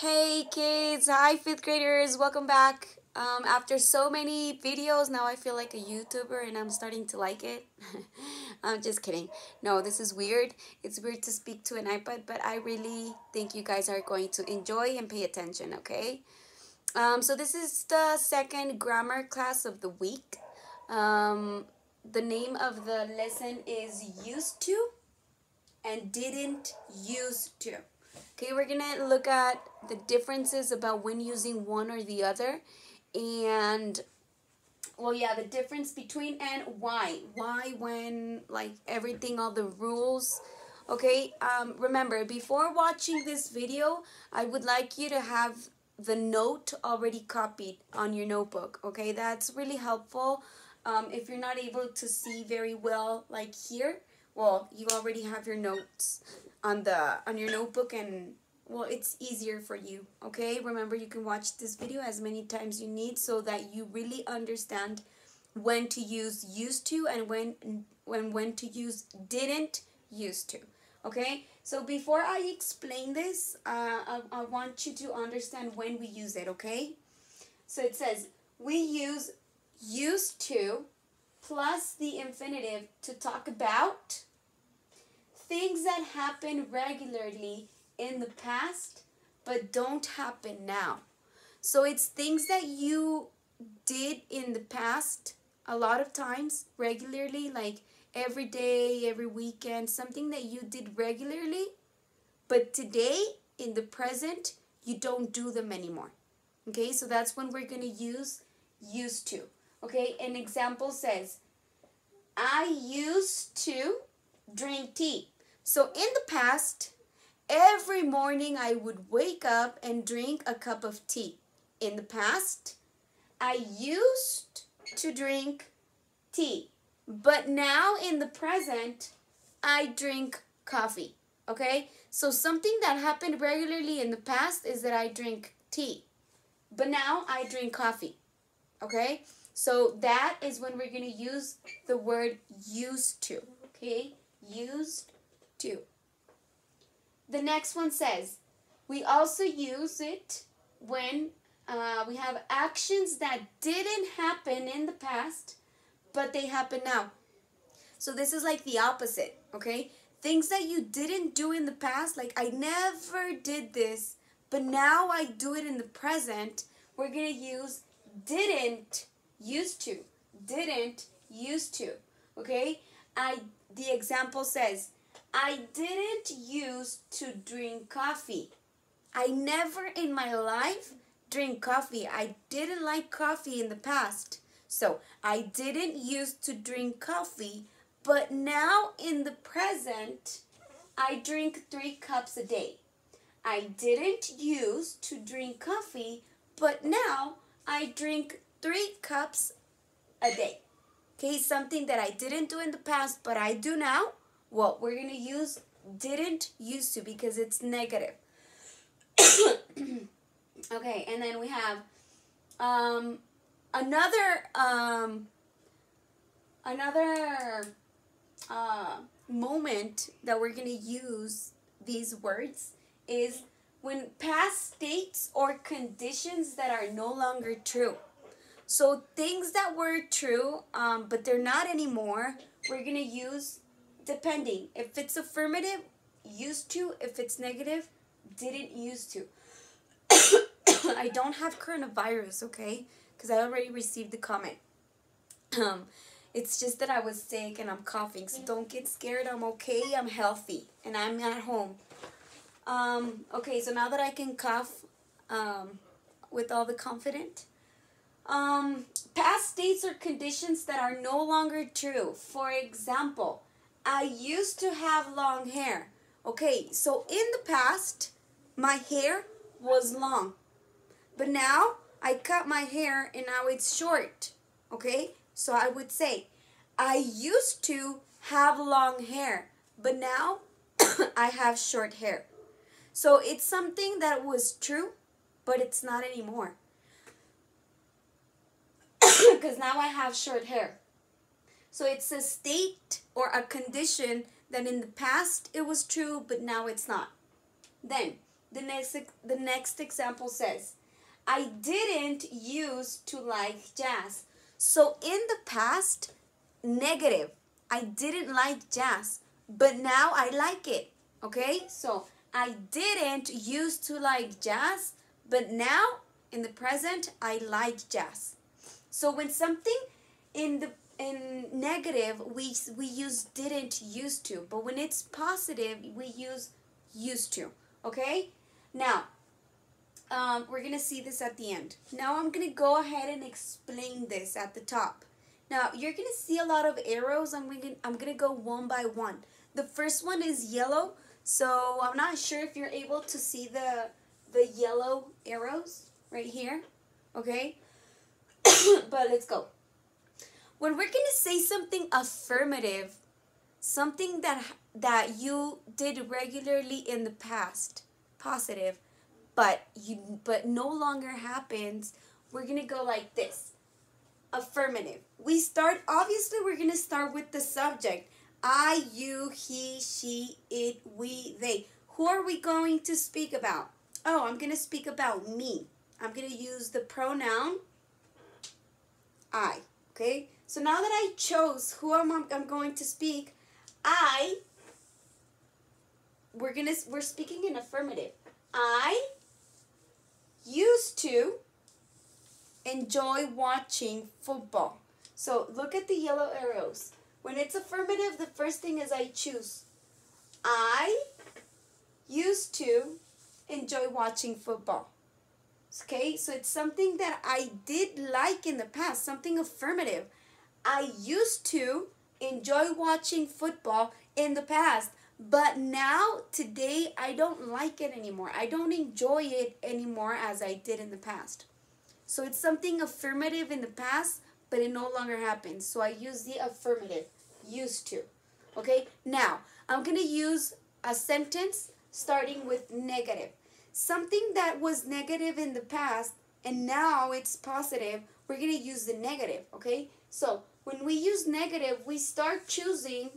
Hey kids, hi fifth graders, welcome back. After so many videos, now I feel like a YouTuber and I'm starting to like it. I'm just kidding. No, this is weird. It's weird to speak to an iPad, but I really think you guys are going to enjoy and pay attention, okay? So this is the second grammar class of the week. The name of the lesson is used to and didn't used to. Okay, we're gonna look at the differences about when using one or the other, and well, yeah, the difference between and why. Why, when, like everything, all the rules. Okay, remember, before watching this video, I would like you to have the note already copied on your notebook. Okay, that's really helpful. If you're not able to see very well, like here, well, you already have your notes on your notebook, and well, it's easier for you. Okay, remember, you can watch this video as many times you need so that you really understand when to use used to and when to use didn't used to. Okay, so before I explain this, I want you to understand when we use it. Okay, so it says we use used to plus the infinitive to talk about things that happen regularly in the past but don't happen now. So it's things that you did in the past a lot of times, regularly, like every day, every weekend, something that you did regularly, but today, in the present, you don't do them anymore. Okay, so that's when we're going to use used to. Okay, an example says, I used to drink tea. So in the past, every morning I would wake up and drink a cup of tea. In the past, I used to drink tea. But now in the present, I drink coffee. Okay? So something that happened regularly in the past is that I drink tea. But now I drink coffee. Okay? So that is when we're going to use the word used to. Okay? Used to. The next one says, we also use it when we have actions that didn't happen in the past, but they happen now. So this is like the opposite, okay? Things that you didn't do in the past, like I never did this, but now I do it in the present. We're going to use didn't used to. Didn't used to, okay? The example says, I didn't used to drink coffee. I never in my life drink coffee. I didn't like coffee in the past. So I didn't used to drink coffee, but now in the present, I drink 3 cups a day. I didn't used to drink coffee, but now I drink 3 cups a day. Okay, something that I didn't do in the past, but I do now. Well, we're going to use didn't used to because it's negative. Okay, and then we have another moment that we're going to use these words is when past states or conditions that are no longer true. So things that were true, but they're not anymore, we're going to use depending. If it's affirmative, used to. If it's negative, didn't used to. I don't have coronavirus, okay? Because I already received the comment. It's just that I was sick and I'm coughing, so don't get scared. I'm okay. I'm healthy, and I'm at home. Okay, so now that I can cough with all the confidence, past states or conditions that are no longer true. For example, I used to have long hair. Okay, so in the past, my hair was long. But now, I cut my hair and now it's short. Okay, so I would say, I used to have long hair, but now I have short hair. So it's something that was true, but it's not anymore. Because now I have short hair. So it's a state or a condition that in the past it was true, but now it's not. Then, The next example says, I didn't used to like jazz. So in the past, negative. I didn't like jazz, but now I like it. Okay? So I didn't used to like jazz, but now in the present I like jazz. So when something in negative we use didn't used to, but when it's positive we use used to. Okay? Now we're gonna see this at the end. Now I'm gonna go ahead and explain this at the top. Now you're gonna see a lot of arrows. I'm gonna go one by one. The first one is yellow, so I'm not sure if you're able to see the yellow arrows right here. Okay, but let's go. When we're gonna say something affirmative, something that you did regularly in the past, positive, but no longer happens, we're gonna go like this. Affirmative. Obviously we're gonna start with the subject. I, you, he, she, it, we, they. Who are we going to speak about? Oh, I'm gonna speak about me. I'm gonna use the pronoun I. Okay? So now that I chose who I'm going to speak, we're speaking in affirmative. I used to enjoy watching football. So look at the yellow arrows. When it's affirmative, the first thing is I choose. I used to enjoy watching football. Okay, so it's something that I did like in the past, something affirmative. I used to enjoy watching football in the past, but now, today, I don't like it anymore. I don't enjoy it anymore as I did in the past. So it's something affirmative in the past, but it no longer happens. So I use the affirmative, used to. Okay, now, I'm going to use a sentence starting with negative. Something that was negative in the past and now it's positive, we're going to use the negative, okay? So when we use negative, we start choosing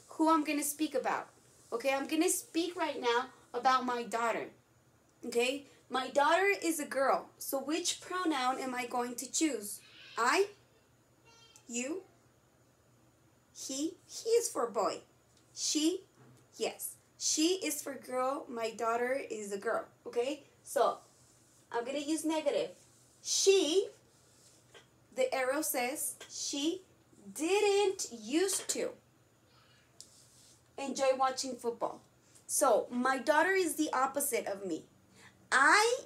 who I'm going to speak about. Okay, I'm going to speak right now about my daughter. Okay, my daughter is a girl. So which pronoun am I going to choose? I, you, he is for boy. She, yes. She is for girl, my daughter is a girl. Okay, so I'm going to use negative. She, the arrow says, she didn't used to enjoy watching football. So my daughter is the opposite of me. I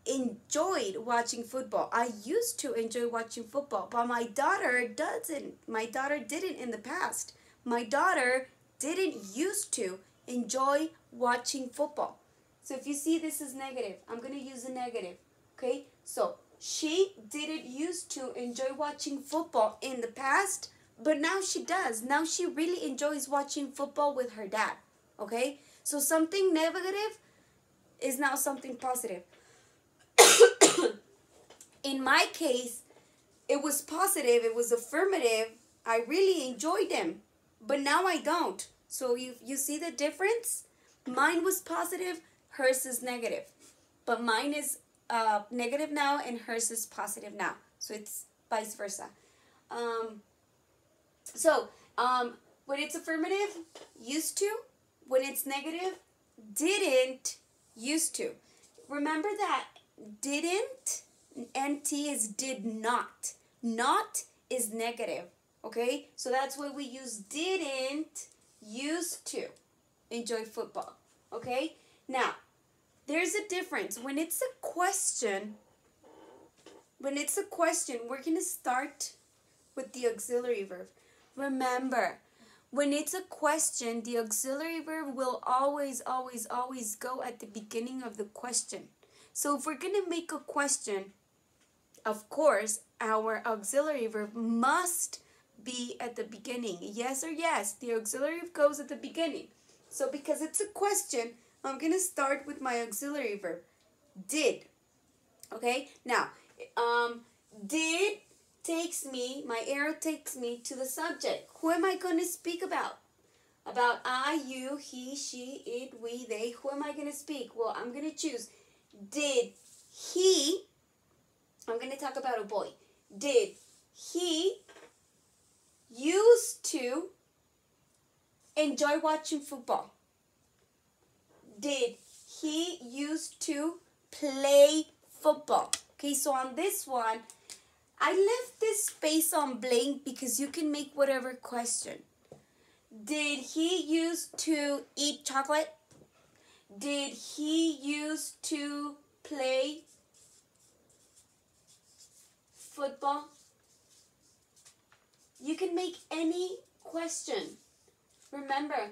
enjoyed watching football. I used to enjoy watching football, but my daughter doesn't. My daughter didn't in the past. My daughter didn't used to enjoy watching football. So if you see this is negative, I'm going to use a negative. Okay? So she didn't used to enjoy watching football in the past, but now she does. Now she really enjoys watching football with her dad. Okay? So something negative is now something positive. In my case, it was positive. It was affirmative. I really enjoyed them. But now I don't. So you see the difference? Mine was positive. Hers is negative. But mine is negative now and hers is positive now. So it's vice versa. When it's affirmative, used to. When it's negative, didn't used to. Remember that didn't, NT is did not. Not is negative. Okay? So that's why we use didn't used to enjoy football. Okay? Now, there's a difference. When it's a question, we're going to start with the auxiliary verb. Remember, when it's a question, the auxiliary verb will always, always, always go at the beginning of the question. So if we're going to make a question, of course, our auxiliary verb must be at the beginning. Yes or yes, the auxiliary goes at the beginning. So because it's a question, I'm going to start with my auxiliary verb, did. Okay, now, did takes me, my arrow takes me to the subject. Who am I going to speak about? About I, you, he, she, it, we, they. Who am I going to speak? Well, I'm going to choose. Did he, I'm going to talk about a boy. Did he used to enjoy watching football? Did he used to play football? Okay, so on this one, I left this space on blank because you can make whatever question. Did he used to eat chocolate? Did he used to play football? You can make any question. Remember,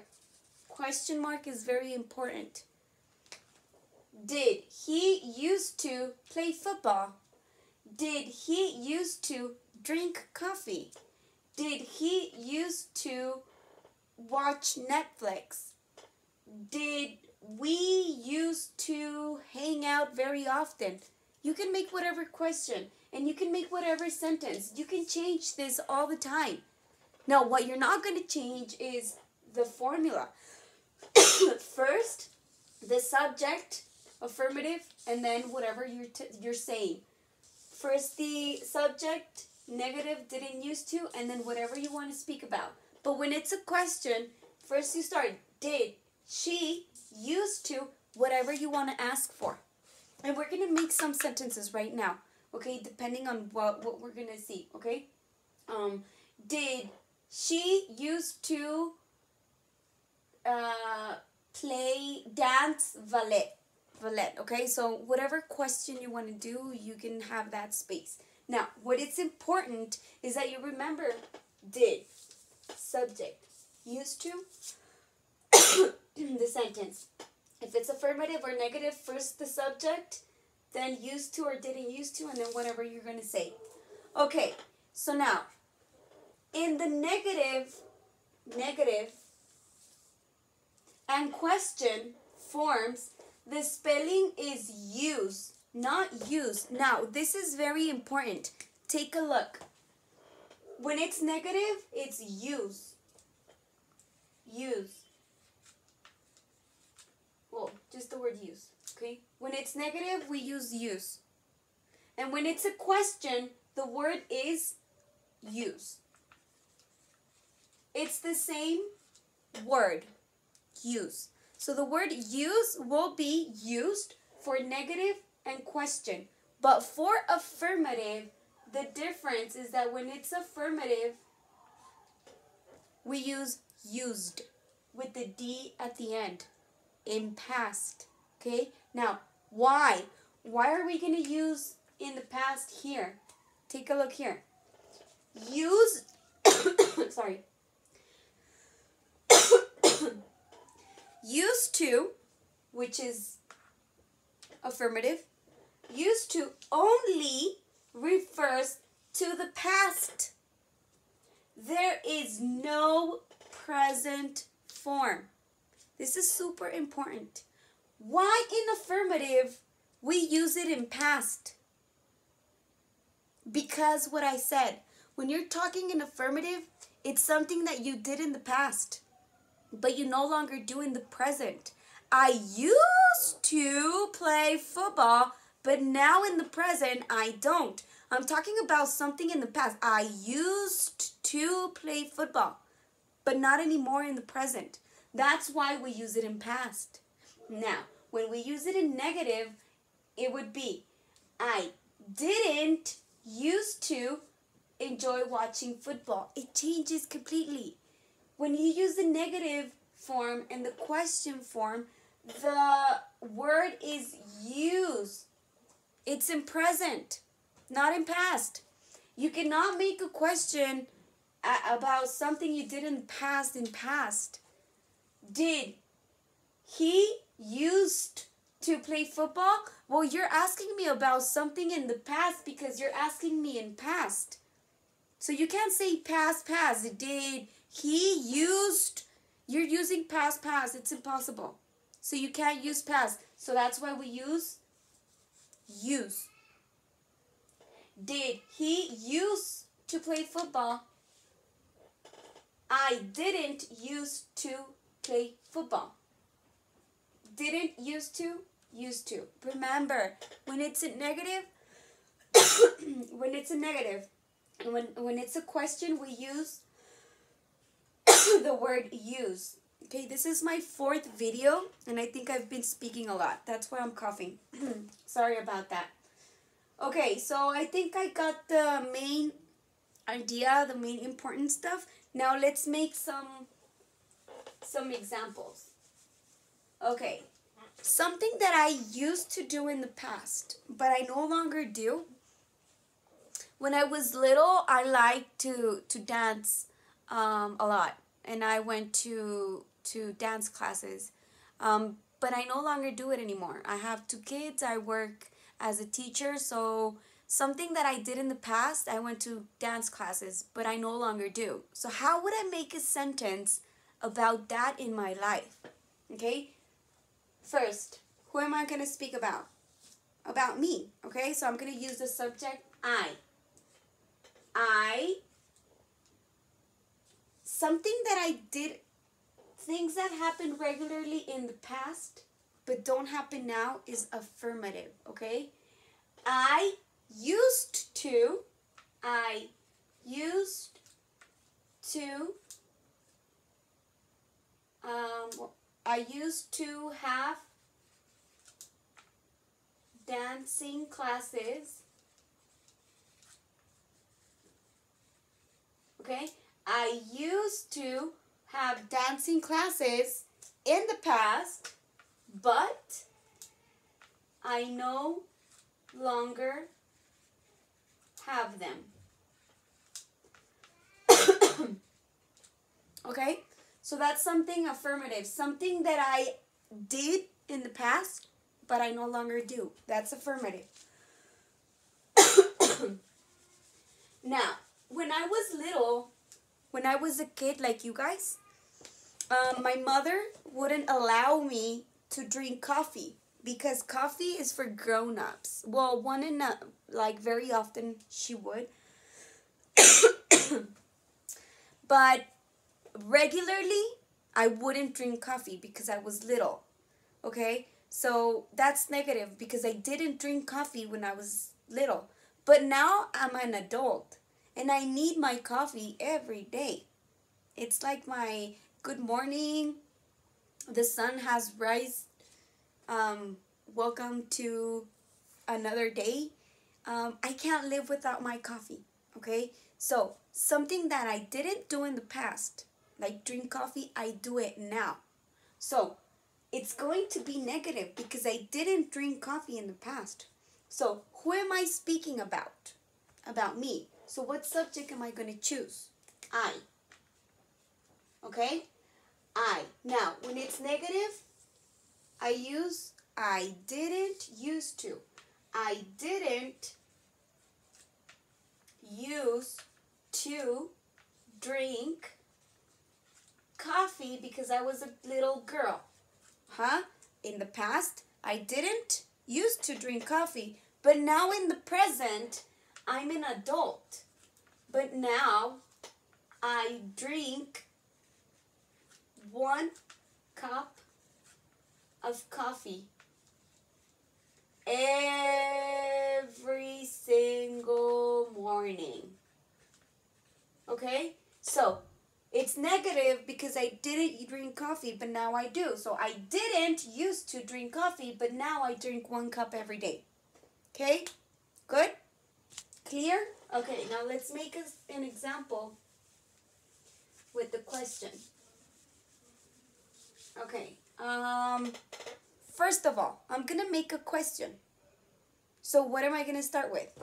question mark is very important. Did he used to play football? Did he used to drink coffee? Did he used to watch Netflix? Did we used to hang out very often? You can make whatever question and you can make whatever sentence. You can change this all the time. Now, what you're not going to change is the formula. First, the subject, affirmative, and then whatever you're saying. First the subject, negative, didn't used to, and then whatever you want to speak about. But when it's a question, first you start, did, she, used to, whatever you want to ask for. And we're going to make some sentences right now, okay, depending on what we're going to see, okay? Did she used to dance ballet, okay? So whatever question you want to do, you can have that space. Now, what is important is that you remember did, subject, used to, the sentence. If it's affirmative or negative, first the subject, then used to or didn't used to, and then whatever you're going to say. Okay, so now, in the negative, and question forms, the spelling is use, not use. Now, this is very important. Take a look. When it's negative, it's use. Use. Well, just the word use, okay? When it's negative, we use use. And when it's a question, the word is use. It's the same word, use. So the word use will be used for negative and question. But for affirmative, the difference is that when it's affirmative, we use used with the D at the end in past. Okay? Now, why? Why are we going to use in the past here? Take a look here. Use, sorry. Used to, which is affirmative, used to only refers to the past. There is no present form. This is super important. Why in affirmative we use it in past? Because what I said, when you're talking in affirmative, it's something that you did in the past, but you no longer do in the present. I used to play football, but now in the present, I don't. I'm talking about something in the past. I used to play football, but not anymore in the present. That's why we use it in past. Now, when we use it in negative, it would be, I didn't used to enjoy watching football. It changes completely. When you use the negative form and the question form, the word is use. It's in present, not in past. You cannot make a question about something you did in the past. Did he used to play football? Well, you're asking me about something in the past because you're asking me in past. So you can't say past. Did he used? You're using past. It's impossible. So you can't use past. So that's why we use use. Did he used to play football? I didn't used to play football. Didn't used to, used to. Remember, when it's a negative, when it's a negative, when it's a question, we use the word use. Okay, this is my 4th video, and I think I've been speaking a lot. That's why I'm coughing. Sorry about that. Okay, so I think I got the main idea, the main important stuff. Now let's make some examples. Okay, something that I used to do in the past, but I no longer do. When I was little, I liked to dance a lot, and I went to dance classes, but I no longer do it anymore. I have 2 kids. I work as a teacher, so something that I did in the past, I went to dance classes, but I no longer do. So how would I make a sentence about that in my life? Okay, first, who am I going to speak about? About me, okay? So I'm going to use the subject I. Something that I did, things that happened regularly in the past but don't happen now is affirmative, okay? I used to have dancing classes, okay? I used to have dancing classes in the past, but I no longer have them. Okay? So that's something affirmative. Something that I did in the past, but I no longer do. That's affirmative. Now, when I was little, when I was a kid like you guys, my mother wouldn't allow me to drink coffee because coffee is for grown-ups. Well, very often she would. But regularly, I wouldn't drink coffee because I was little. Okay? So that's negative because I didn't drink coffee when I was little. But now I'm an adult and I need my coffee every day. It's like my good morning, the sun has rise, welcome to another day. I can't live without my coffee, okay? So something that I didn't do in the past, like drink coffee, I do it now. So it's going to be negative because I didn't drink coffee in the past. So who am I speaking about? About me. So what subject am I going to choose? I. Okay? I. Now, when it's negative, I use I didn't used to. I didn't used to drink coffee because I was a little girl. In the past, I didn't used to drink coffee, but now in the present, I'm an adult. But now, I drink 1 cup of coffee every single morning. Okay? So, it's negative because I didn't drink coffee, but now I do. So I didn't used to drink coffee, but now I drink 1 cup every day. Okay? Good? Clear? Okay, now let's make an example with the question. Okay. First of all, I'm going to make a question. So what am I going to start with?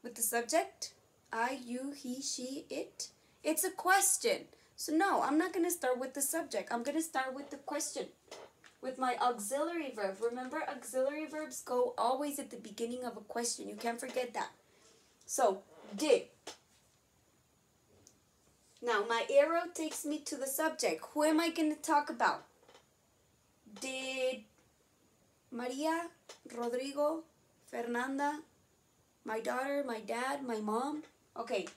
With the subject? I, you, he, she, it? It's a question. So no, I'm not going to start with the subject. I'm going to start with the question. With my auxiliary verb. Remember, auxiliary verbs go always at the beginning of a question. You can't forget that. So, did. Now, my arrow takes me to the subject. Who am I going to talk about? Did Maria, Rodrigo, Fernanda, my daughter, my dad, my mom? Okay,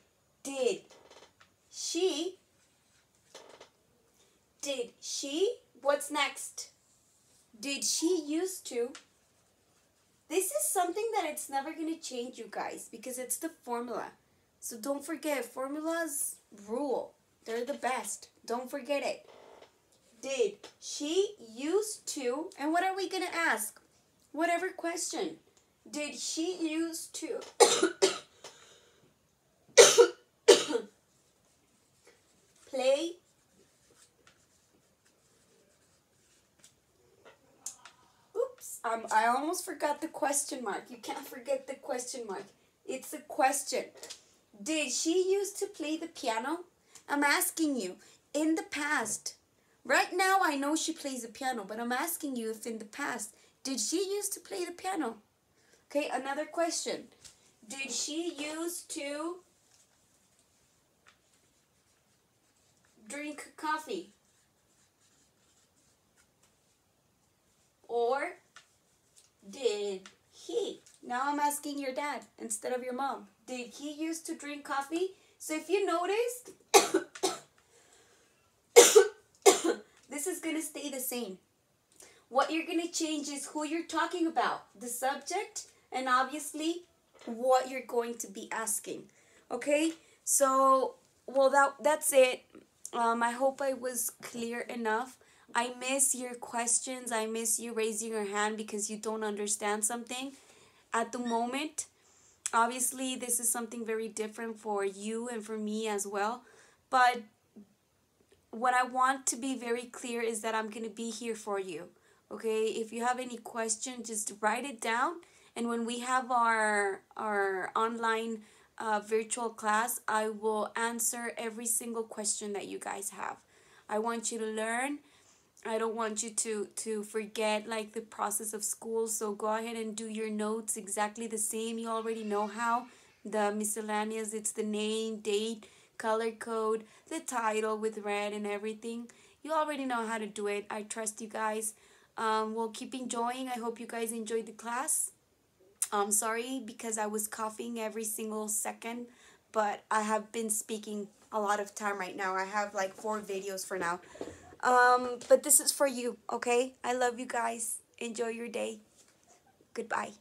did she Did she? What's next? Did she used to? This is something that it's never going to change, you guys, because it's the formula. So don't forget, formulas rule. They're the best. Don't forget it. Did she used to? And what are we going to ask? Whatever question. Did she used to play? Oops, I almost forgot the question mark. You can't forget the question mark. It's a question. Did she used to play the piano? I'm asking you, in the past. Right now, I know she plays the piano, but I'm asking you if in the past, did she used to play the piano? Okay, another question. Did she used to drink coffee? Or did he? Now I'm asking your dad instead of your mom. Did he used to drink coffee? So if you noticed, this is going to stay the same. What you're going to change is who you're talking about, the subject, and obviously what you're going to be asking. Okay? So, well, that's it. I hope I was clear enough. I miss your questions. I miss you raising your hand because you don't understand something at the moment. Obviously, this is something very different for you and for me as well. But what I want to be very clear is that I'm going to be here for you. Okay? If you have any question, just write it down. And when we have our online virtual class, I will answer every single question that you guys have. I want you to learn. I don't want you to forget like the process of school. So go ahead and do your notes exactly the same. You already know how. The miscellaneous, it's the name, date, color code, the title with red and everything. You already know how to do it. I trust you guys. We'll keep enjoying. I hope you guys enjoyed the class. I'm sorry because I was coughing every single second, but I have been speaking a lot of time right now. I have like 4 videos for now. But this is for you, okay? I love you guys. Enjoy your day. Goodbye.